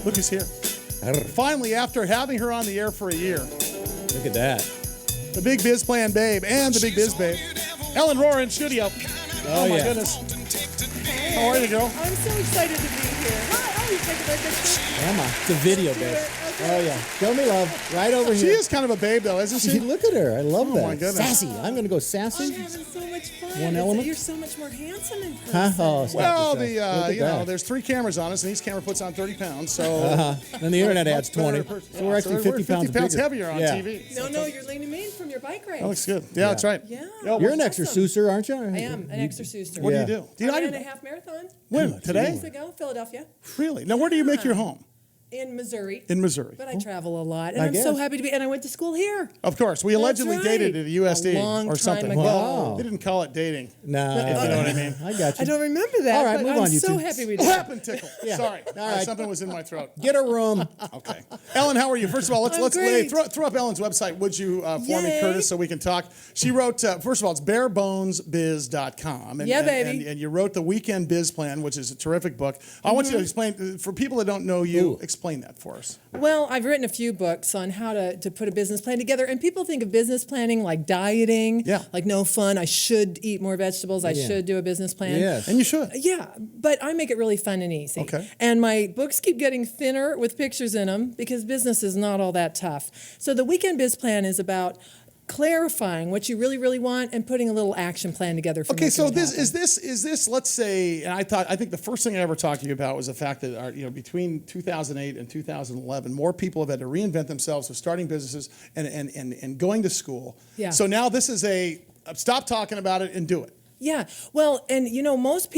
Look who's here. Finally, after having her on the air for a year. Look at that. The Big Biz Plan Babe and the Big Biz Babe. Ellen Rohr in studio. Oh my goodness. How are you, girl? I'm so excited to be here. Hi, you taking my picture? Emma, it's a video, babe. Oh, yeah. Show me love. Right over here. She is kind of a babe, though, isn't she? Look at her. I love that. Oh, my goodness. Sassy. I'm going to go sassy. I'm having so much fun. One element? You're so much more handsome in person. Huh? Oh, Well, yourself. there's 3 cameras on us, and each camera puts on 30 pounds. So, And the internet adds much better 20. person. So we're actually 50 pounds bigger. heavier on TV. No, you're leaning me in from your bike race. That looks good. Yeah, that's right. Yeah. You're an exerciser, aren't you? I am an exerciser. What do you do? I ran a half marathon. When? 2 Today? days ago, Philadelphia. Really? Now, where do you make your home? In Missouri. In Missouri. But I travel a lot, and I I'm so guess. happy to be. And I went to school here. Of course. We That's allegedly right. dated at a USD A long or something. time ago. Well, they didn't call it dating. No. If you know what I mean. I got you. I don't remember that. All right, but move I'm on, you so two. happy we What did. happened, Tickle? Yeah. Sorry. All right. Something was in my throat. Get a room. Okay. Ellen, how are you? First of all, let's great. throw up Ellen's website, would you, for me, Yay. Curtis, so we can talk. She wrote, first of all, it's barebonesbiz.com. Yeah, baby. And you wrote the Weekend Biz Plan, which is a terrific book. I want you to explain, for people that don't know you, explain that for us. Well, I've written a few books on how to put a business plan together, and people think of business planning like dieting, like no fun. I should eat more vegetables. I should do a business plan. Yes. And you should. Yeah, but I make it really fun and easy. Okay. And my books keep getting thinner with pictures in them because business is not all that tough. So the Weekend Biz Plan is about clarifying what you really, really want and putting a little action plan together for Okay, making so it this happen. is this. Let's say, and I think the first thing I ever talked to you about was the fact that between 2008 and 2011, more people have had to reinvent themselves with starting businesses and going to school. Yeah. So now this is stop talking about it and do it. Yeah, well, and most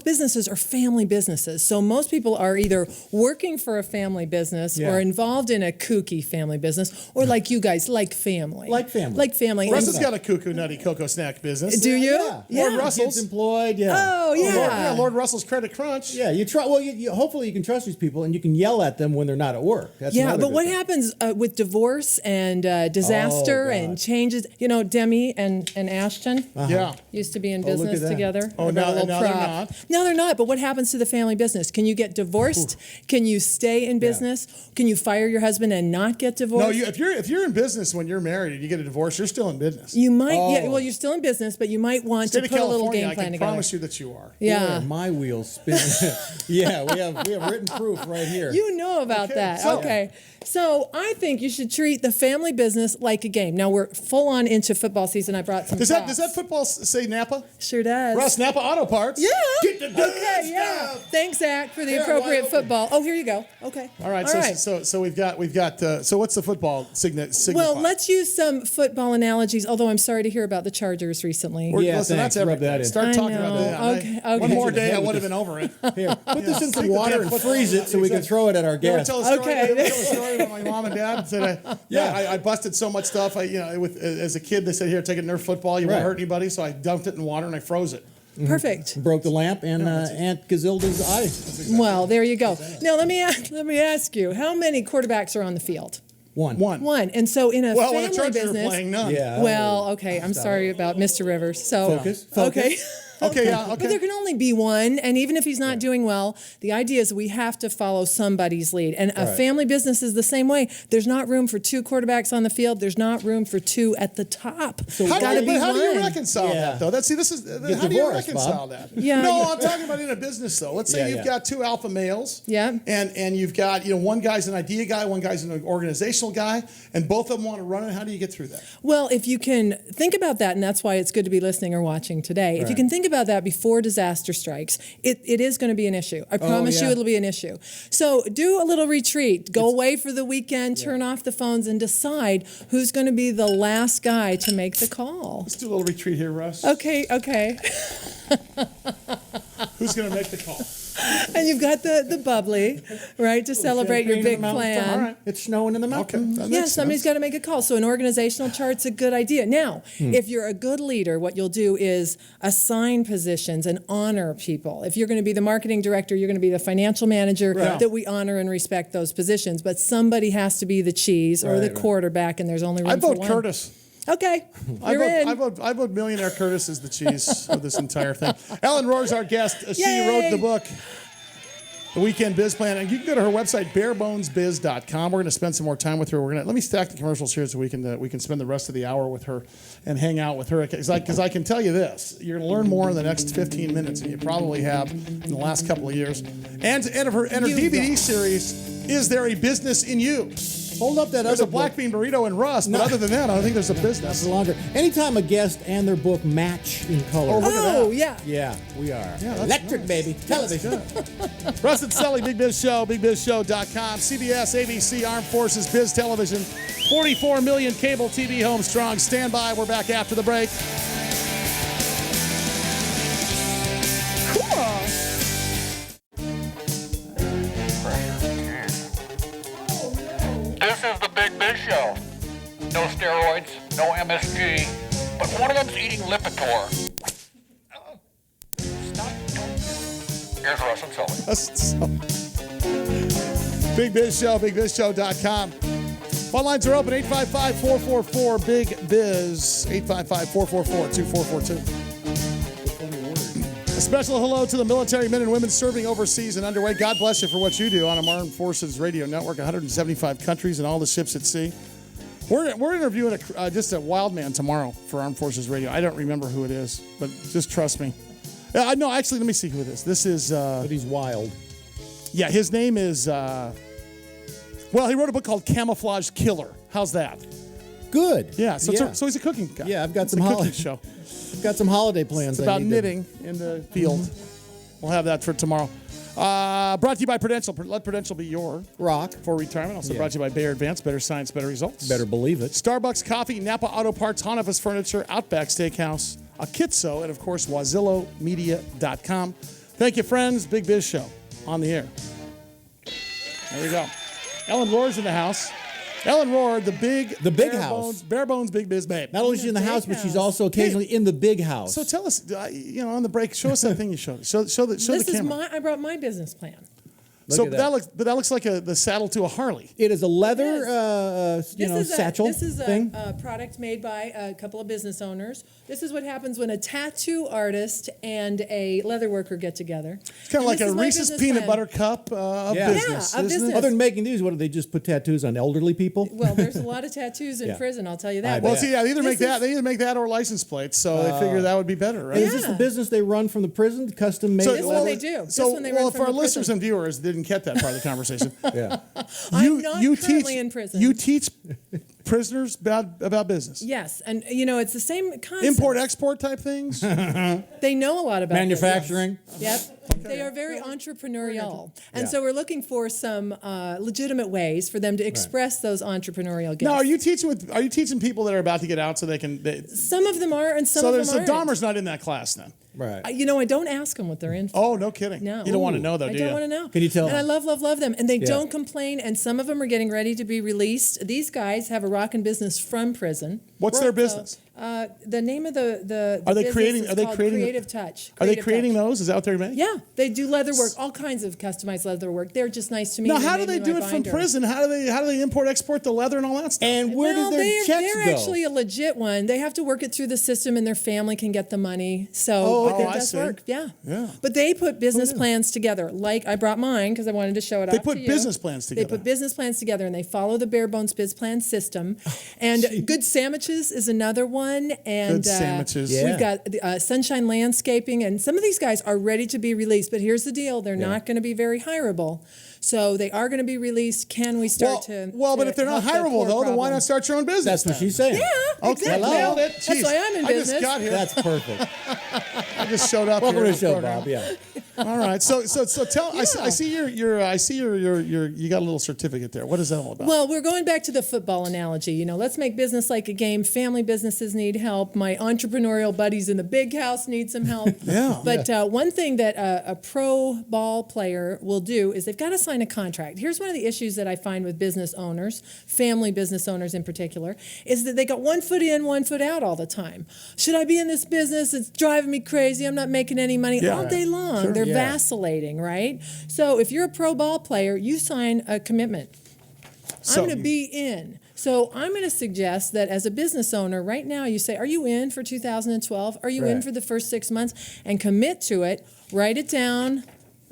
businesses are family businesses. So most people are either working for a family business or involved in a kooky family business, or like you guys, like family. Like family. Like family. Russ has got a cuckoo nutty cocoa snack business. Do you? Yeah. Lord Russell's Kids employed, yeah. Oh, yeah. Lord Russell's Credit Crunch. Yeah, you try. Well, hopefully you can trust these people, and you can yell at them when they're not at work. That's Yeah, another but good what thing. happens with divorce and disaster God. and changes? Demi and Ashton Yeah. used to be in look at business that. together. Oh, They got a now little they're prop. not. No, they're not. But what happens to the family business? Can you get divorced? Can you stay in business? Can you fire your husband and not get divorced? No, if you're in business when you're married and you get a divorce, you're still in business. You might, well, you're still in business, but you might want State to of put a little California, game I plan can together. promise you that you are. Yeah. Boy, my wheels spin. Yeah, we have written proof right here. You know about Okay, that. so- Okay. So I think you should treat the family business like a game. Now we're full on into football season. I brought some Does props. that football say Napa? Sure does. Russ, Napa Auto Parts. Yeah. Get the Okay, yeah. Thanks, Zach, for the appropriate football. Oh, here you go. Okay. All right. So we've got. So what's the football signify? Well, let's use some football analogies, although I'm sorry to hear about the Chargers recently. Yeah, Listen, thanks. that's Rub everything. that in. Start I talking know. about that. Okay. One more day, Hit I you would with have been over it. Here, put this in some Stick the water damn and football. freeze it so we can throw it at our You want guests. to tell a story? Okay. You want to tell a story about my mom and dad? Said I busted so much stuff. As a kid, they said, "Here, take a Nerf football. You won't Right. hurt anybody." So I dumped it in water and I froze it. Perfect. Broke the lamp and Aunt Gazilda's eye. Well, there you go. Now let me ask you: how many quarterbacks are on the field? One. One. And so in a Well, when family the Chargers business, are playing, none. Yeah. well, okay. I'm sorry about Mr. Rivers. So Focus. Okay. Okay. Yeah. But there Okay. can only be one, and even if he's not doing well, the idea is we have to follow somebody's lead. And a family business is the same way. There's not room for 2 quarterbacks on the field. There's not room for 2 at the top. So It's gotta be How do you one. reconcile Yeah. that, though? This is how do you divorced, reconcile Bob. that? Yeah, No, yeah. I'm talking about in a business, though. Let's say Yeah, you've yeah. got 2 alpha males. Yeah. And you've got one guy's an idea guy, one guy's an organizational guy, and both of them want to run it. How do you get through that? Well, if you can think about that, and that's why it's good to be listening or watching today, if you can think about that before disaster strikes, it is going to be an issue. I promise you yeah. it'll be an issue. So do a little retreat. Go away for the weekend, turn off the phones, and decide who's going to be the last guy to make the call. Let's do a little retreat here, Russ. Okay. Who's going to make the call? And you've got the bubbly, right, to celebrate your Champagne big in the mountain. plan. All right. It's snowing in the mountain. Okay. That Yeah, makes somebody's sense. got to make a call. So an organizational chart's a good idea. Now, if you're a good leader, what you'll do is assign positions and honor people. If you're going to be the marketing director, you're going to be the financial manager, that we honor and respect those positions. But somebody has to be the cheese or the quarterback, and there's only room I for vote one. Curtis. Okay, you're in. I vote Millionaire Curtis is the cheese of this entire thing. Ellen Rohr's our guest. She Yay. wrote the book. the Weekend Biz Plan. And you can go to her website, barebonesbiz.com. We're going to spend some more time with her. Let me stack the commercials here so we can spend the rest of the hour with her and hang out with her. Because I can tell you this, you're going to learn more in the next 15 minutes than you probably have in the last couple of years. And her DVD series, Is There a Business in You? Hold up that There's other a black book. bean burrito and rust, but other than that, I don't think there's a business. That's longer. Anytime a guest and their book match in color. Look at that. yeah. Yeah, we are. Yeah, that's Electric, nice. baby. Television. Russ and Sully, Big Biz Show, BigBizShow.com, CBS, ABC, Armed Forces, Biz Television, 44 million cable TV homes strong. Stand by. We're back after the break. Cool. This is the Big Biz Show. No steroids, no MSG, but one of them's eating Lipitor. Stop. Here's Russ and Sully. That's so... Big Biz Show, BigBizShow.com. Phone lines are open, 855-444-BIG-BIZ, 855-444-2442. A special hello to the military men and women serving overseas and underway. God bless you for what you do on our Armed Forces Radio Network, 175 countries and all the ships at sea. We're interviewing just a wild man tomorrow for Armed Forces Radio. I don't remember who it is, but just trust me. No, actually, let me see who it is. This is... But he's wild. Yeah, his name is... well, he wrote a book called Camouflage Killer. How's that? Good. Yeah, so he's a cooking guy. Yeah, I've got It's some a cooking holiday show. I've got some holiday plans. It's about knitting in the field. We'll have that for tomorrow. Brought to you by Prudential. Let Prudential be your rock for retirement. Also brought to you by Bayer Advance. Better science, better results. Better believe it. Starbucks Coffee, Napa Auto Parts, Honiface Furniture, Outback Steakhouse, Akitso, and of course, WazilloMedia.com. Thank you, friends. Big Biz Show on the air. There we go. Ellen Rohr's in the house. Ellen Rohr, the big house. Bare bones Big Biz babe. Not only is she in the house, but she's also occasionally in the big house. So tell us, on the break, show us that thing you showed. Show the This camera. is I brought my business plan. Look at that. That looks like the saddle to a Harley. It is a leather, satchel This is thing. a product made by a couple of business owners. This is what happens when a tattoo artist and a leather worker get together. It's kind of like a Reese's peanut butter cup of business. Yeah, of isn't business. it? Other than making these, what do they just put tattoos on elderly people? Well, there's a lot of tattoos in Yeah. prison, I'll tell you that. Well, bet. see, they either make This that or license plates. So they figure that would be better, right? Is this the business they run from the prison, custom made? This one they do. This So, one they run well, from for our the listeners prison. and viewers that didn't get that part of the conversation, Yeah. I'm not currently in prison. You teach prisoners about business. Yes, and it's the same concept. Import-export type things. They know a lot about Manufacturing. This. Yep. They are very entrepreneurial. And so we're looking for some legitimate ways for them to express those entrepreneurial gifts. Now, are you teaching people that are about to get out so they can? Some of them are, and some of them So aren't. Dahmer's not in that class then. Right. I don't ask them what they're in for. Oh, no kidding. No. You don't want to know though, I do don't you? want to know. Can you tell And I them? love them. And they don't complain. And some of them are getting ready to be released. These guys have a rockin' business from prison. What's their business? The name of the Are they business creating? is Are they called creating? Creative Touch. Are they Creative creating Touch. those? Is that what they're making? Yeah, they do leather work, all kinds of customized leather work. They're just nice to me. Now, They how do made they me do my it from binder. prison? How do they import-export the leather and all that stuff? And where Well, do their checks they're go? actually a legit one. They have to work it through the system, and their family can get the money. So Oh, it I does see. work. Yeah. Yeah. But they put business plans together. Like I brought mine because I wanted to show it They off put to you. business plans They together. put business plans together, and they follow the Bare Bones Biz Plan system. And Good Sandwiches is another one. And Good Sandwiches. Yeah. we've got Sunshine Landscaping, and some of these guys are ready to be released. But here's the deal: they're not going to be very hireable. So they are going to be released. Can we start to? But to if they're not help the hireable poor though, then why problem? not start your own business? That's what then? she's saying. Yeah, Okay, exactly. nailed it. That's Jeez, why I'm in I business. just got here. That's perfect. I just showed up. Welcome here to the show, program. Bob. Yeah. All right. So tell. I see you got a little certificate there. What is that all about? Well, we're going back to the football analogy. Let's make business like a game. Family businesses need help. My entrepreneurial buddies in the big house need some help. Yeah. But one thing that a pro ball player will do is they've got to sign a contract. Here's one of the issues that I find with business owners, family business owners in particular, is that they got one foot in, one foot out all the time. Should I be in this business? It's driving me crazy. I'm not making any money all day long. Sure. They're Yeah. vacillating, right? So if you're a pro ball player, you sign a commitment. So- I'm going to be in. So I'm going to suggest that as a business owner, right now, you say, are you in for 2012? Are you in Right. for the first 6 months? And commit to it. Write it down.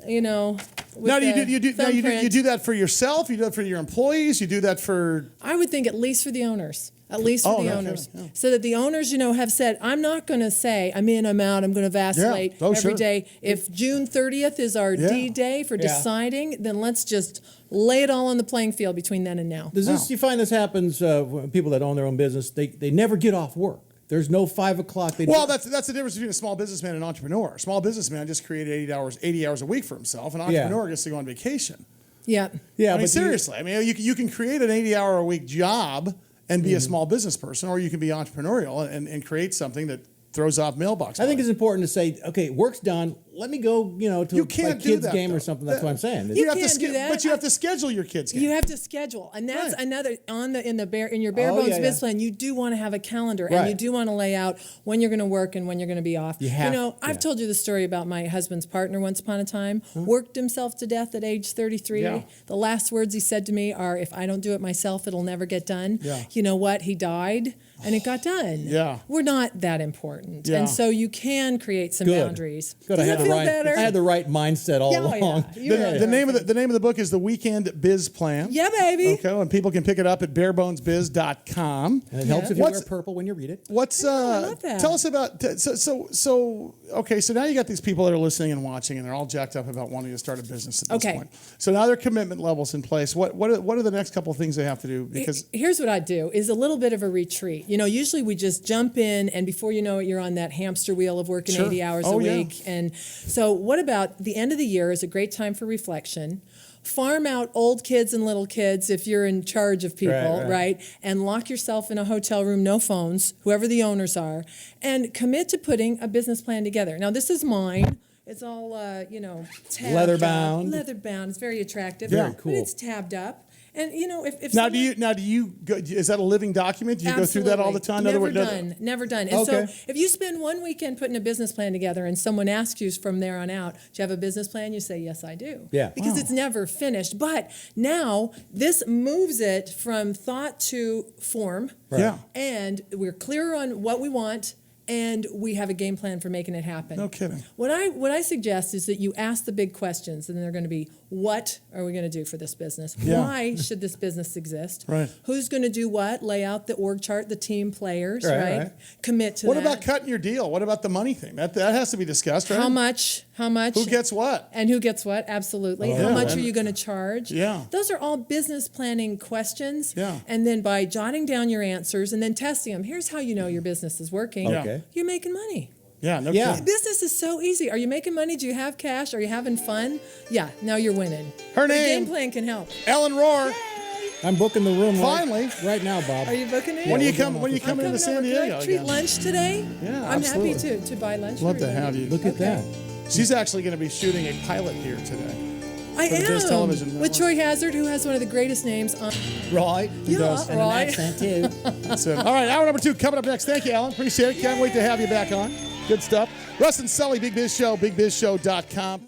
you know. with Now, the you do thumbprint. that for yourself? You do that for your employees? You do that for... I would think at least for the owners. At least for Oh, the no owners. kidding, yeah. So that the owners, have said, I'm not going to say I'm in, I'm out, I'm going to vacillate Oh, every sure. day. If June 30th is our D-Day for deciding, then let's just lay it all on the playing field between then and now. Does this, you find this happens when people that own their own business, they never get off work. There's no 5 o'clock. Well, that's the difference between a small businessman and an entrepreneur. A small businessman just created 80 hours a week for himself. An entrepreneur gets to go on vacation. Yeah. Yeah, I mean, but seriously. I mean, you can create an 80-hour-a-week job and be a small business person, or you can be entrepreneurial and create something that throws off mailbox I think money. it's important to say, okay, work's done. Let me go, to You my can't do kid's that, game though. or something. That's what I'm saying. You have can't to do that. But you have to schedule your kids' game. You have to schedule, and that's Right. another in your bare Oh, bones yeah, business yeah. plan. You do want to have a calendar, and Right. you do want to lay out when you're going to work and when you're going to be off. You have- I've yeah. told you the story about my husband's partner once upon a time. Worked himself to death at age 33. Yeah. The last words he said to me are, "If I don't do it myself, it'll never get done." Yeah. You know what? He died, and it got done. Yeah. We're not that important, Yeah. and so you can create some Good. boundaries. Good. Does I it had the feel right. better? I had the right mindset all Yeah, oh, yeah. along. You were The name of the book is The Weekend Biz Plan. Yeah, baby. Okay, and people can pick it up at barebonesbiz.com. And it helps if you What's- wear purple when you read it. What's I love that. Tell us about so now you got these people that are listening and watching, and they're all jacked up about wanting to start a business at this Okay. point. So now their commitment levels in place. What are the next couple of things they have to do? Because Here's what I do is a little bit of a retreat. Usually we just jump in, and before you know it, you're on that hamster wheel of working Sure. 80 hours Oh, a yeah. week. And so what about the end of the year is a great time for reflection. Farm out old kids and little kids if you're in charge of people, right? And lock yourself in a hotel room, no phones, whoever the owners are, and commit to putting a business plan together. Now, this is mine. It's all, tabbed Leather up. bound. Leather bound. It's very attractive. Very cool. But it's tabbed up. And, if now someone- do you go, is that a living document? Do you go through that all the time? In other Never words, done. Never done. And Okay. so if you spend one weekend putting a business plan together and someone asks you from there on out, do you have a business plan? You say, yes, I do. Yeah. Because it's never finished. But now this moves it from thought to form. Yeah. And we're clearer on what we want. And we have a game plan for making it happen. No kidding. What I suggest is that you ask the big questions, and they're going to be, what are we going to do for this business? Yeah. Why should this business exist? Right. Who's going to do what? Lay out the org chart, the team players, Right, right. Commit to What that. about cutting your deal? What about the money thing? That has to be discussed, right? How much? Who gets what? And who gets what? Absolutely. yeah. How much And- are you going to charge? Yeah. Those are all business planning questions. Yeah. And then by jotting down your answers and then testing them, here's how you know your business is working. Yeah. Okay. You're making money. Yeah, no Yeah. kidding. Business is so easy. Are you making money? Do you have cash? Are you having fun? Yeah, now you're winning. Her But a name- game plan can help. Ellen Rohr. I'm booking the room Finally. right now, Bob. Are you booking it? When do you we're come? going When you off coming I'm into coming San over. Can Diego? I treat again? lunch today? Yeah, I'm absolutely. happy to buy lunch. Love for to have everybody. you. Look at Okay. that. She's actually going to be shooting a pilot here today. I For the Biz am Television with Network. Troy Hazard, who has one of the greatest names on. Right. Yeah, does. And an right. accent, too. That's it. All right, hour number 2 coming up next. Thank you, Alan. Appreciate it. Can't wait to have you back on. Good stuff. Russ and Sully, Big Biz Show, bigbizshow.com.